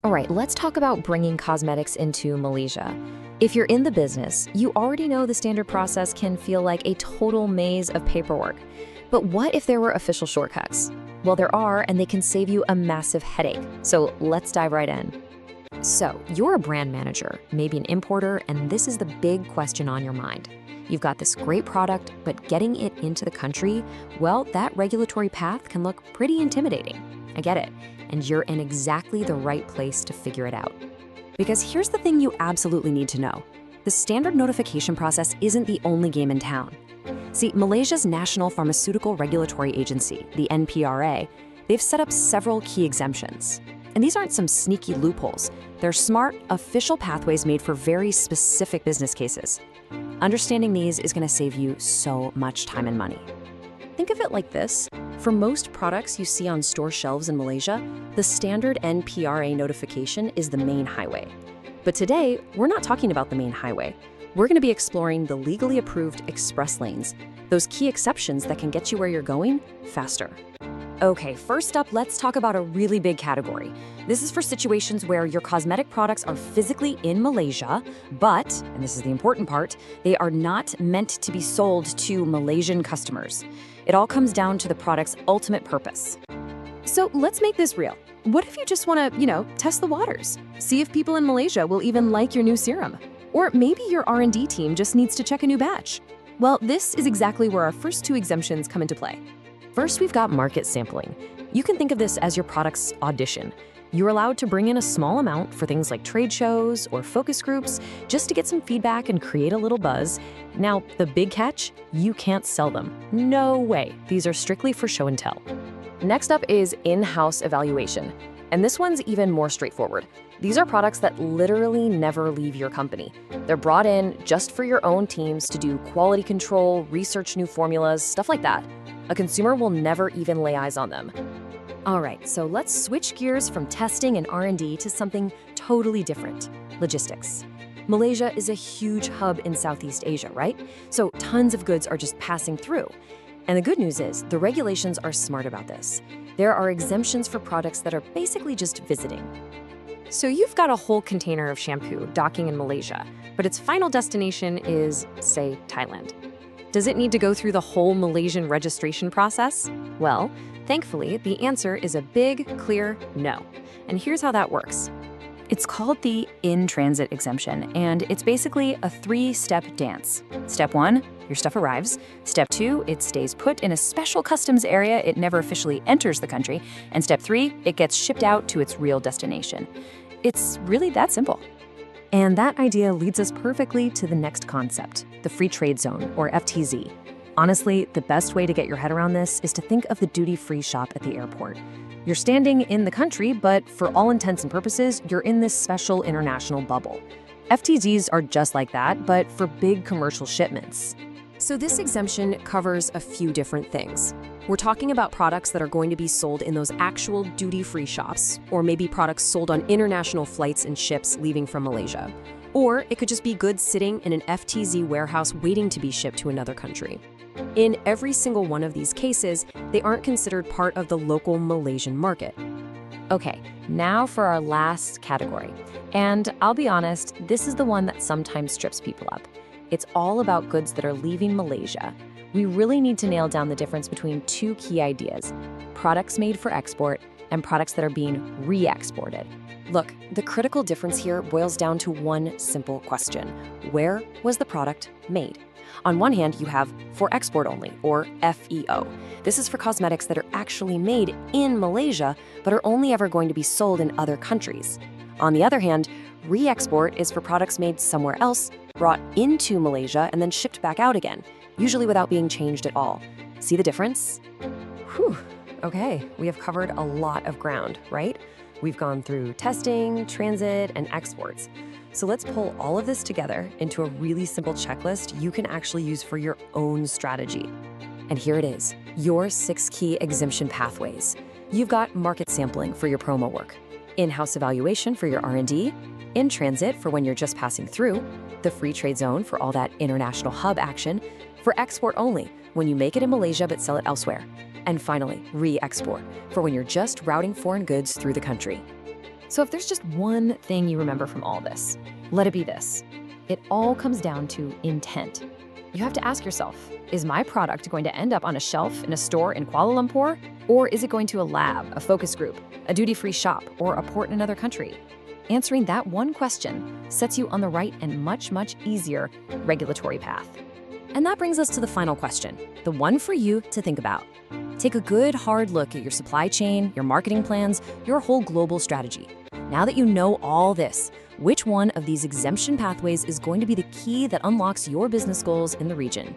All right, let's talk about bringing cosmetics into Malaysia. If you're in the business, you already know the standard process can feel like a total maze of paperwork. But what if there were official shortcuts? Well, there are, and they can save you a massive headache. So let's dive right in. So, you're a brand manager, maybe an importer, and this is the big question on your mind. You've got this great product, but getting it into the country, well, that regulatory path can look pretty intimidating. I get it, and you're in exactly the right place to figure it out. Because here's the thing you absolutely need to know. The standard notification process isn't the only game in town. See, Malaysia's National Pharmaceutical Regulatory Agency, the NPRA, they've set up several key exemptions. And these aren't some sneaky loopholes. They're smart, official pathways made for very specific business cases. Understanding these is going to save you so much time and money. Think of it like this. For most products you see on store shelves in Malaysia, the standard NPRA notification is the main highway. But today, we're not talking about the main highway. We're going to be exploring the legally approved express lanes, those key exceptions that can get you where you're going faster. Okay, first up, let's talk about a really big category. This is for situations where your cosmetic products are physically in Malaysia, but, and this is the important part, they are not meant to be sold to Malaysian customers. It all comes down to the product's ultimate purpose. So let's make this real. What if you just want to, test the waters? See if people in Malaysia will even like your new serum. Or maybe your R&D team just needs to check a new batch. Well, this is exactly where our first two exemptions come into play. First, we've got market sampling. You can think of this as your product's audition. You're allowed to bring in a small amount for things like trade shows or focus groups just to get some feedback and create a little buzz. Now, the big catch, you can't sell them. No way. These are strictly for show and tell. Next up is in-house evaluation. And this one's even more straightforward. These are products that literally never leave your company. They're brought in just for your own teams to do quality control, research new formulas, stuff like that. A consumer will never even lay eyes on them. All right, so let's switch gears from testing and R&D to something totally different, logistics. Malaysia is a huge hub in Southeast Asia, right? So tons of goods are just passing through. And the good news is, the regulations are smart about this. There are exemptions for products that are basically just visiting. So you've got a whole container of shampoo docking in Malaysia, but its final destination is, say, Thailand. Does it need to go through the whole Malaysian registration process? Well, thankfully, the answer is a big, clear no. And here's how that works. It's called the in-transit exemption, and it's basically a three-step dance. Step 1, your stuff arrives. Step 2, it stays put in a special customs area. It never officially enters the country. And Step 3, it gets shipped out to its real destination. It's really that simple. And that idea leads us perfectly to the next concept, the Free Trade Zone, or FTZ. Honestly, the best way to get your head around this is to think of the duty-free shop at the airport. You're standing in the country, but for all intents and purposes, you're in this special international bubble. FTZs are just like that, but for big commercial shipments. So this exemption covers a few different things. We're talking about products that are going to be sold in those actual duty-free shops, or maybe products sold on international flights and ships leaving from Malaysia. Or it could just be goods sitting in an FTZ warehouse waiting to be shipped to another country. In every single one of these cases, they aren't considered part of the local Malaysian market. Okay, now for our last category. And I'll be honest, this is the one that sometimes trips people up. It's all about goods that are leaving Malaysia. We really need to nail down the difference between two key ideas: products made for export and products that are being re-exported. Look, the critical difference here boils down to one simple question: where was the product made? On one hand, you have for export only, or FEO. This is for cosmetics that are actually made in Malaysia, but are only ever going to be sold in other countries. On the other hand, re-export is for products made somewhere else, brought into Malaysia, and then shipped back out again, usually without being changed at all. See the difference? Whew. Okay, we have covered a lot of ground, right? We've gone through testing, transit, and exports. So let's pull all of this together into a really simple checklist you can actually use for your own strategy. And here it is, your 6 key exemption pathways. You've got market sampling for your promo work, in-house evaluation for your R&D, in transit for when you're just passing through, the free trade zone for all that international hub action, for export only, when you make it in Malaysia but sell it elsewhere, and finally, re-export for when you're just routing foreign goods through the country. So if there's just one thing you remember from all this, let it be this. It all comes down to intent. You have to ask yourself, is my product going to end up on a shelf in a store in Kuala Lumpur? Or is it going to a lab, a focus group, a duty-free shop, or a port in another country? Answering that one question sets you on the right and much, much easier regulatory path. And that brings us to the final question, the one for you to think about. Take a good hard look at your supply chain, your marketing plans, your whole global strategy. Now that you know all this, which one of these exemption pathways is going to be the key that unlocks your business goals in the region?